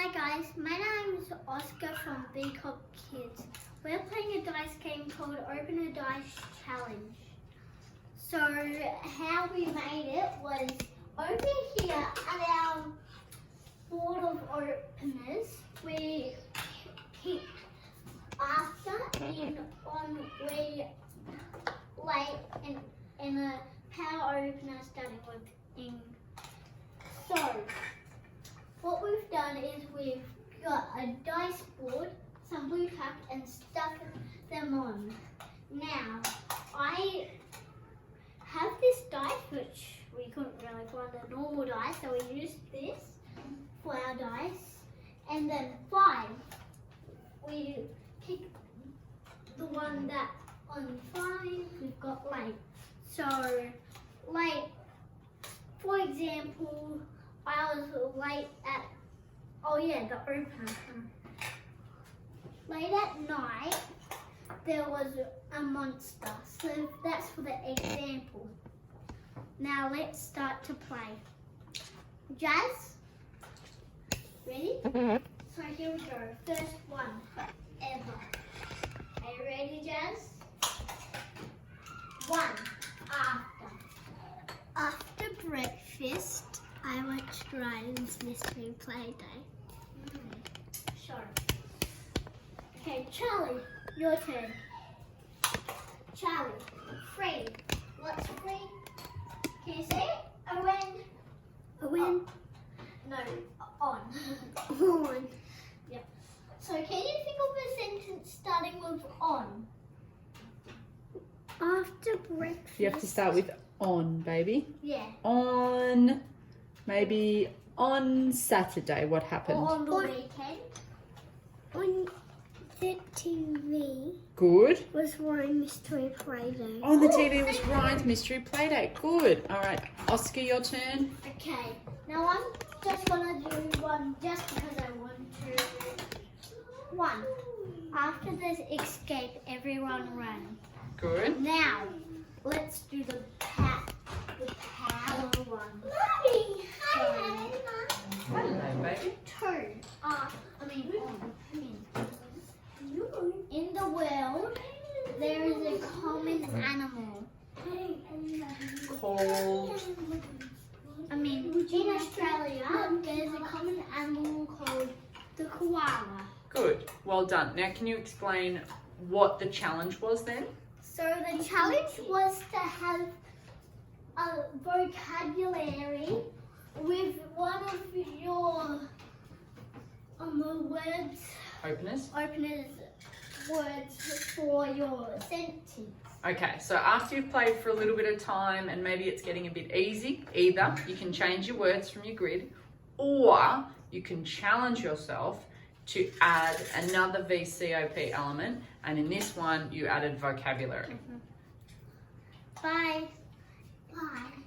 Hi guys, my name is Oscar from VCOP Kids. We're playing a dice game called Open a Dice Challenge. So how we made it was over here at our board of openers, we keep after on we late in a power opener starting with ink. So what we've done is we've got a dice board, some blue tack, and stuck them on. Now, I have this dice, which we couldn't really find a normal dice, so we used this for our dice. And then 5, we pick the one that on 5 we've got late. So, late, for example, I was late at, the opener. Late at night, there was a monster. So that's for the example. Now let's start to play. Jazz, ready? So here we go. First one ever. Are you ready, Jazz? 1. After breakfast, I watched Ryan's Mystery Play Day. Sure. Okay, Charlie, your turn. Charlie, 3. What's 3? Can you say it? A when? No, on. On. Yep. So can you think of a sentence starting with on? After breakfast. You have to start with on, baby. Yeah. On, maybe on Saturday, what happened? Or on the weekend. On the TV. Good. Was Ryan Mystery Play Day. On the TV was Ryan's Mystery Playdate. Good. All right, Oscar, your turn. Okay. Now I'm just gonna do one just because I want to. 1. After this escape, everyone ran. Good. Now let's do the power one. Mommy, hi, Hello, baby. 2. In the world, there is a common animal. Called. In Australia, there's a common animal called the koala. Good. Well done. Now, can you explain what the challenge was then? So the challenge was to have a vocabulary with one of your Openers. words for your sentence. Okay, so after you've played for a little bit of time and maybe it's getting a bit easy, either you can change your words from your grid or you can challenge yourself to add another VCOP element, and in this one you added vocabulary. Bye. Bye.